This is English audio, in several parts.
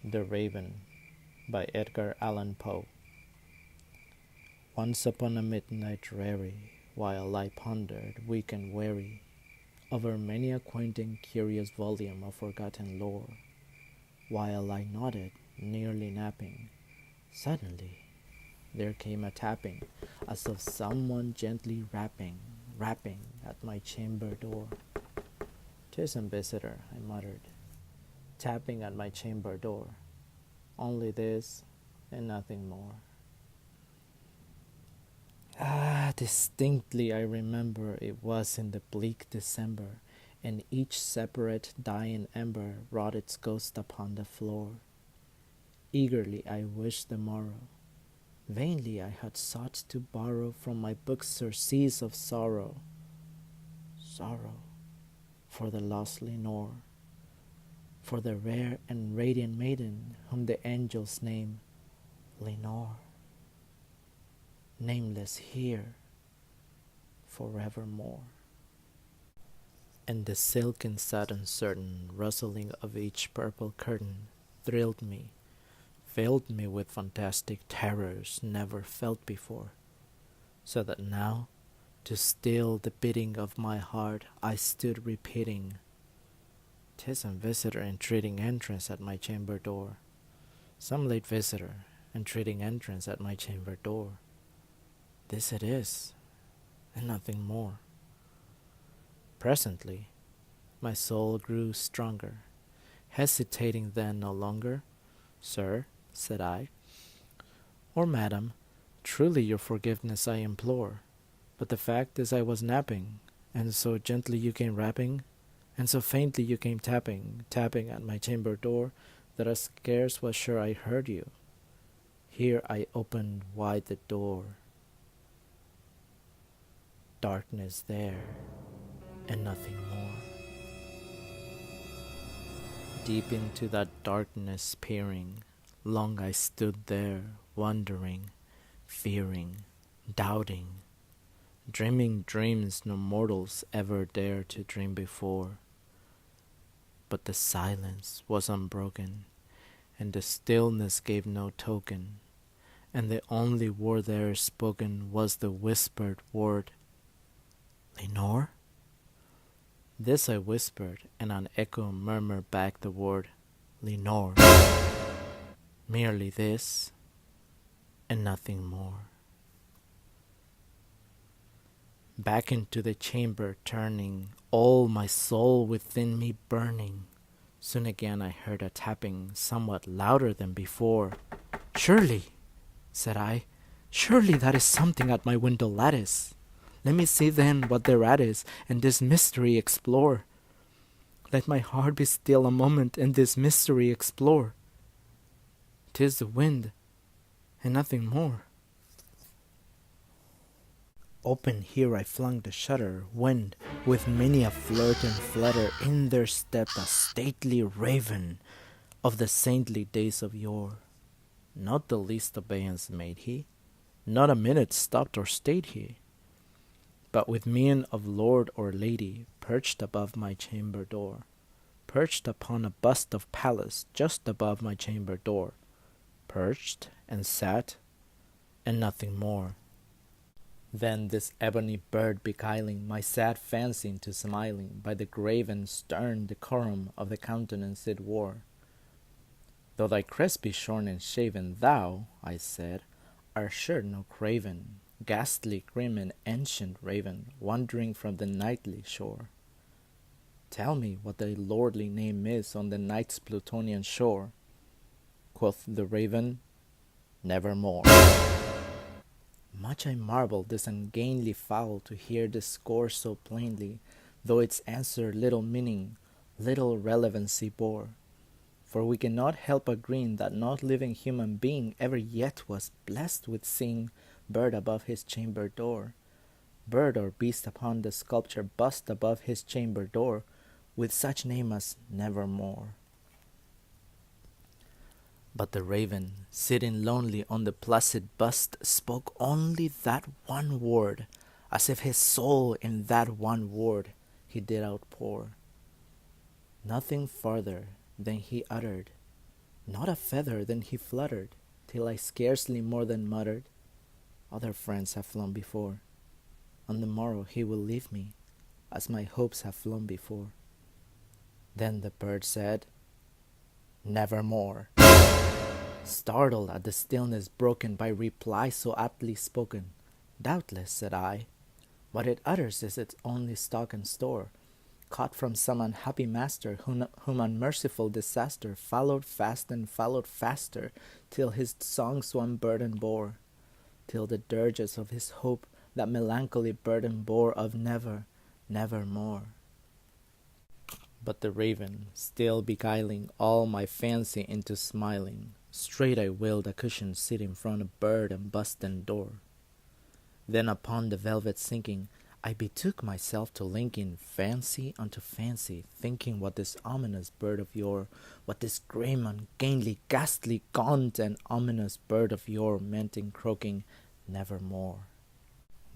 The Raven by Edgar Allan Poe. Once upon a midnight dreary, while I pondered, weak and weary, over many a quaint and curious volume of forgotten lore, while I nodded, nearly napping, suddenly there came a tapping, as of someone gently rapping at my chamber door. "'Tis some visitor," I muttered, tapping at my chamber door. Only this and nothing more. Distinctly I remember it was in the bleak December, and each separate dying ember wrought its ghost upon the floor. Eagerly I wished the morrow. Vainly I had sought to borrow from my books surcease of sorrow. Sorrow for the lost Lenore, for the rare and radiant maiden whom the angels name Lenore, nameless here forevermore. And the silken sad uncertain rustling of each purple curtain thrilled me, filled me with fantastic terrors never felt before, so that now, to still the beating of my heart, I stood repeating, "'Tis some visitor entreating entrance at my chamber door, some late visitor entreating entrance at my chamber door. This it is, and nothing more." Presently, my soul grew stronger, hesitating then no longer. "Sir," said I, "or madam, truly your forgiveness I implore, but the fact is I was napping, and so gently you came rapping, and so faintly you came tapping at my chamber door, that I scarce was sure I heard you. Here I opened wide the door. Darkness there, and nothing more. Deep into that darkness peering, long I stood there, wondering, fearing, doubting, dreaming dreams no mortals ever dared to dream before. But the silence was unbroken, and the stillness gave no token, and the only word there spoken was the whispered word, "Lenore?" This I whispered, and an echo murmured back the word, "Lenore." Merely this, and nothing more. Back into the chamber turning, all my soul within me burning, soon again I heard a tapping somewhat louder than before. "Surely," said I, "surely that is something at my window lattice. Let me see then what thereat is, and this mystery explore. Let my heart be still a moment, and this mystery explore. 'Tis the wind, and nothing more." Open here I flung the shutter, when, with many a flirt and flutter, in there stepped a stately raven of the saintly days of yore. Not the least obeisance made he, not a minute stopped or stayed he, but with mien of lord or lady, perched above my chamber door, perched upon a bust of Pallas just above my chamber door, perched and sat, and nothing more. Then this ebony bird beguiling my sad fancy into smiling by the grave and stern decorum of the countenance it wore. "Though thy crest be shorn and shaven, thou," I said, "art sure no craven, ghastly, grim, and ancient raven, wandering from the nightly shore. Tell me what thy lordly name is on the night's Plutonian shore." Quoth the raven, "Nevermore." Much I marvelled this ungainly fowl to hear discourse so plainly, though its answer little meaning, little relevancy bore. For we cannot help agreeing that no living human being ever yet was blessed with seeing bird above his chamber door, bird or beast upon the sculpture bust above his chamber door, with such name as Nevermore. But the raven, sitting lonely on the placid bust, spoke only that one word, as if his soul in that one word he did outpour. Nothing farther than he uttered, Not a feather then he fluttered, till I scarcely more than muttered, "Other friends have flown before. On the morrow he will leave me, as my hopes have flown before." Then the bird said, "Nevermore." Startled at the stillness broken by reply so aptly spoken, "Doubtless," said I, "what it utters is its only stock and store, caught from some unhappy master, whom unmerciful disaster followed fast and followed faster, till his songs one burden bore, till the dirges of his hope that melancholy burden bore of never, nevermore." But the raven, still beguiling all my fancy into smiling, straight I willed a cushion sit in front of bird and bust and door. Then upon the velvet sinking, I betook myself to linking fancy unto fancy, thinking what this ominous bird of yore, what this grim, ungainly, ghastly, gaunt, and ominous bird of yore meant in croaking "Nevermore."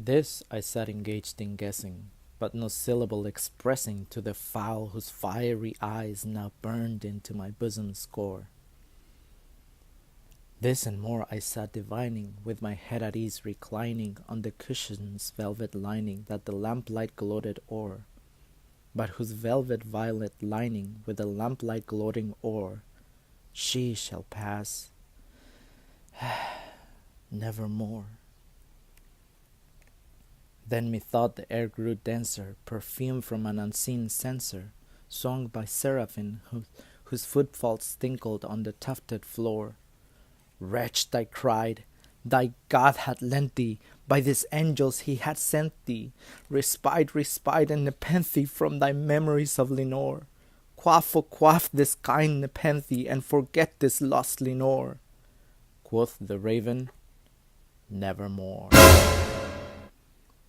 This I sat engaged in guessing, but no syllable expressing to the fowl whose fiery eyes now burned into my bosom's core. This and more I sat divining, with my head at ease reclining on the cushion's velvet lining that the lamplight gloated o'er, but whose velvet violet lining with the lamplight gloating o'er, she shall pass nevermore. Then methought the air grew denser, perfumed from an unseen censer, sung by seraphim whose footfalls tinkled on the tufted floor. "Wretch," I cried, "thy God had lent thee, by these angels he had sent thee, respite, respite, and nepenthe from thy memories of Lenore. Quaff, oh quaff this kind nepenthe, and forget this lost Lenore." Quoth the raven, "Nevermore."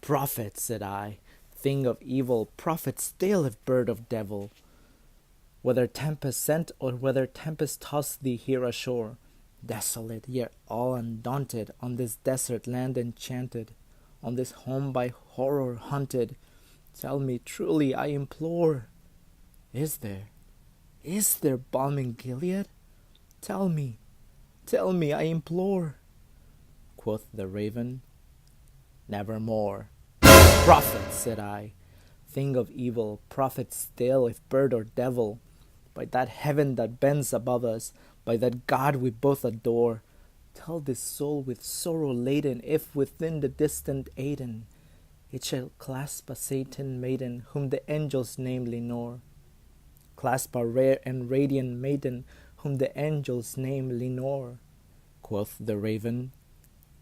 "Prophet," said I, "thing of evil, prophet still if bird of devil, whether tempest sent or whether tempest tossed thee here ashore, desolate yet all undaunted, on this desert land enchanted, on this home by horror haunted, tell me truly, I implore, is there balm in Gilead? Tell me, I implore." Quoth the raven, "Nevermore." "Prophet," said I, "thing of evil, prophet still if bird or devil, by that heaven that bends above us, by that God we both adore, tell this soul with sorrow laden if within the distant Aidenn it shall clasp a Satan maiden whom the angels name Lenore, clasp a rare and radiant maiden whom the angels name Lenore." Quoth the raven,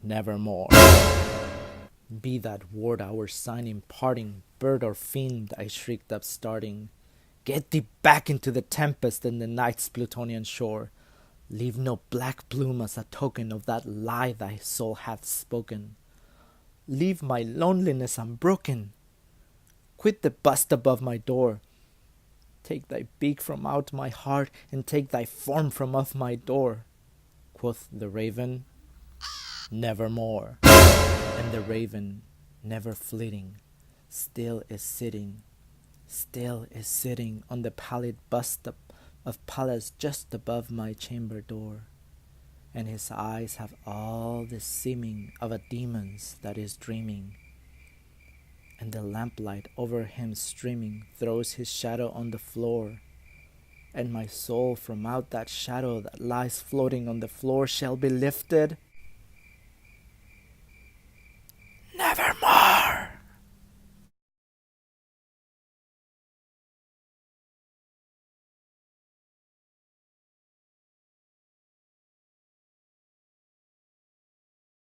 "Nevermore." "Be that word our sign in parting, bird or fiend," I shrieked upstarting, "get thee back into the tempest and the night's Plutonian shore. Leave no black plume as a token of that lie thy soul hath spoken. Leave my loneliness unbroken. Quit the bust above my door. Take thy beak from out my heart, and take thy form from off my door." Quoth the raven, "Nevermore." And the raven, never flitting, still is sitting on the pallid bust of Pallas just above my chamber door, and his eyes have all the seeming of a demon's that is dreaming, and the lamplight over him streaming throws his shadow on the floor, and my soul from out that shadow that lies floating on the floor shall be lifted